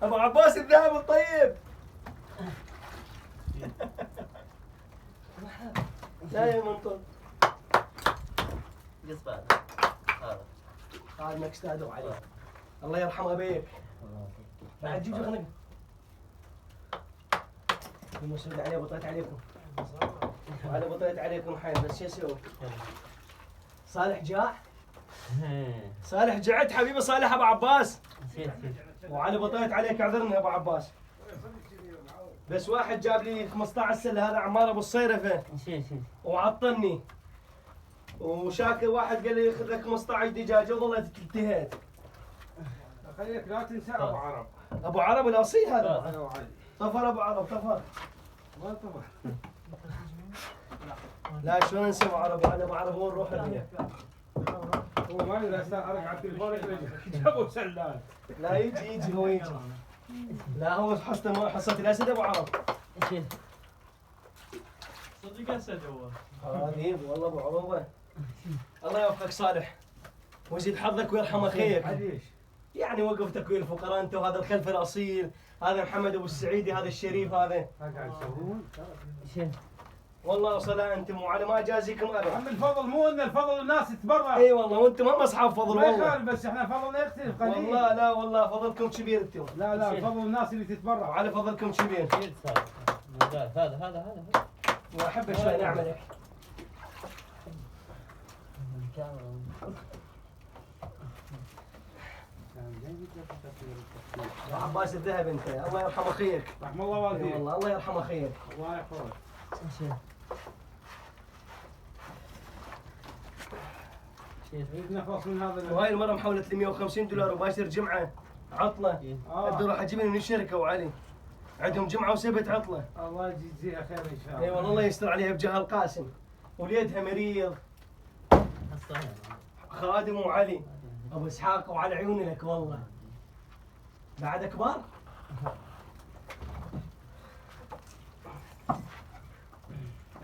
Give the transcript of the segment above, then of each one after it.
ابو عباس الذهب الطيب. لا يا منطق. قص هذا. هذا مكستاد وعلي. الله يرحم ابيك. بعد جيب خلينا. المسؤول عليه بطيت عليكم. وعلى بطيت عليكم حين بس شو اسوي؟ صالح جاع؟ صالح جعت حبيبي صالح ابو عباس. وعلى بطيت عليك اعذرني ابو عباس. بس واحد جاب لي 15 سله هذا عمار ابو الصيرفه. وعطني. وشاكر واحد قال لي خذ لك 15 دجاجه وظلت انتهيت. خليك لا تنسى ابو عرب. ابو عرب الاصيل هذا. طفر ابو عرب طفر. ما طفر. لا شلون ننسى ابو عرب؟ ابو عرب وين نروح له؟ هو ما يقدر ارجع على التليفون جابوا سلال. لا يجي هو يجي. لا هو حصة الاسد ابو عرب. صدق اسد هو. هذه والله ابو عروبه. الله يوفقك صالح. ويزيد حظك ويرحم اخيك. يعني وقفتك ويا الفقراء انت وهذا الخلف الاصيل، هذا محمد ابو السعيدي هذا الشريف هذا. قاعد تسوون؟ والله صلاة انتم وعلى ما اجازيكم ابدا. عم الفضل مو ان الفضل الناس تتبرع. اي والله وانتم هم اصحاب فضل ما والله. يخالف بس احنا فضلنا يختلف قليل. والله لا والله فضلكم كبير انتم. لا فضل الناس اللي تتبرع. وعلى فضلكم كبير. هذا ما احب شوي نعملك. يا عباس الذهب انت الله يرحم اخيك. رحم الله والديك. والله الله يرحم اخيك. الله يحفظك. نخلص من هذا. وهاي المره محولت لي $150 وباشر جمعه عطله. بدي اروح اجيب من الشركه وعلي. عندهم جمعه وسبت عطله. الله يجزيها خير ان شاء الله. اي والله الله يستر عليها بجاه القاسم. وليدها مريض. خادم وعلي. ابو اسحاق وعلى عيوني لك والله. بعد كبار؟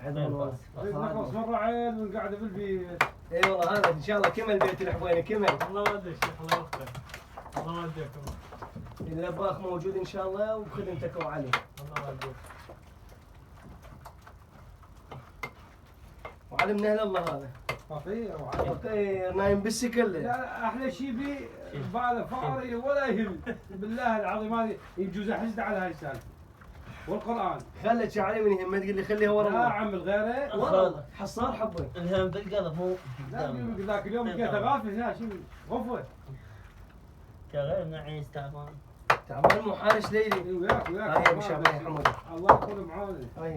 نخلص مره عيل ونقعد بالبيت. اي والله هذا ان شاء الله كمل بيت الحبوينه كمل. الله ودي الشيخ الله يوفقك. الله وديكم. اللباخ موجود ان شاء الله وبخدمتك ابو علي. الله وديك. وعلي من اهل الله هذا. فقير فقير نايم بالسكل. لا احلى شيء بي باله فاري ولا يهم. بالله العظيم هذه يجوز احسد على هاي السالفه. والقران. خلت يا علي من يهمه تقول لي خليها ورا لا الله. عم الغيره. والله حصار حبي. الهم بالقلب مو لا ذاك اليوم لقيته غافل هنا شيء غفوه. كغير نعيس تعبان. تعبان مو حارس ليلي. وياك هاي يا مشابه يا حمود. الله يكون معانا. هاي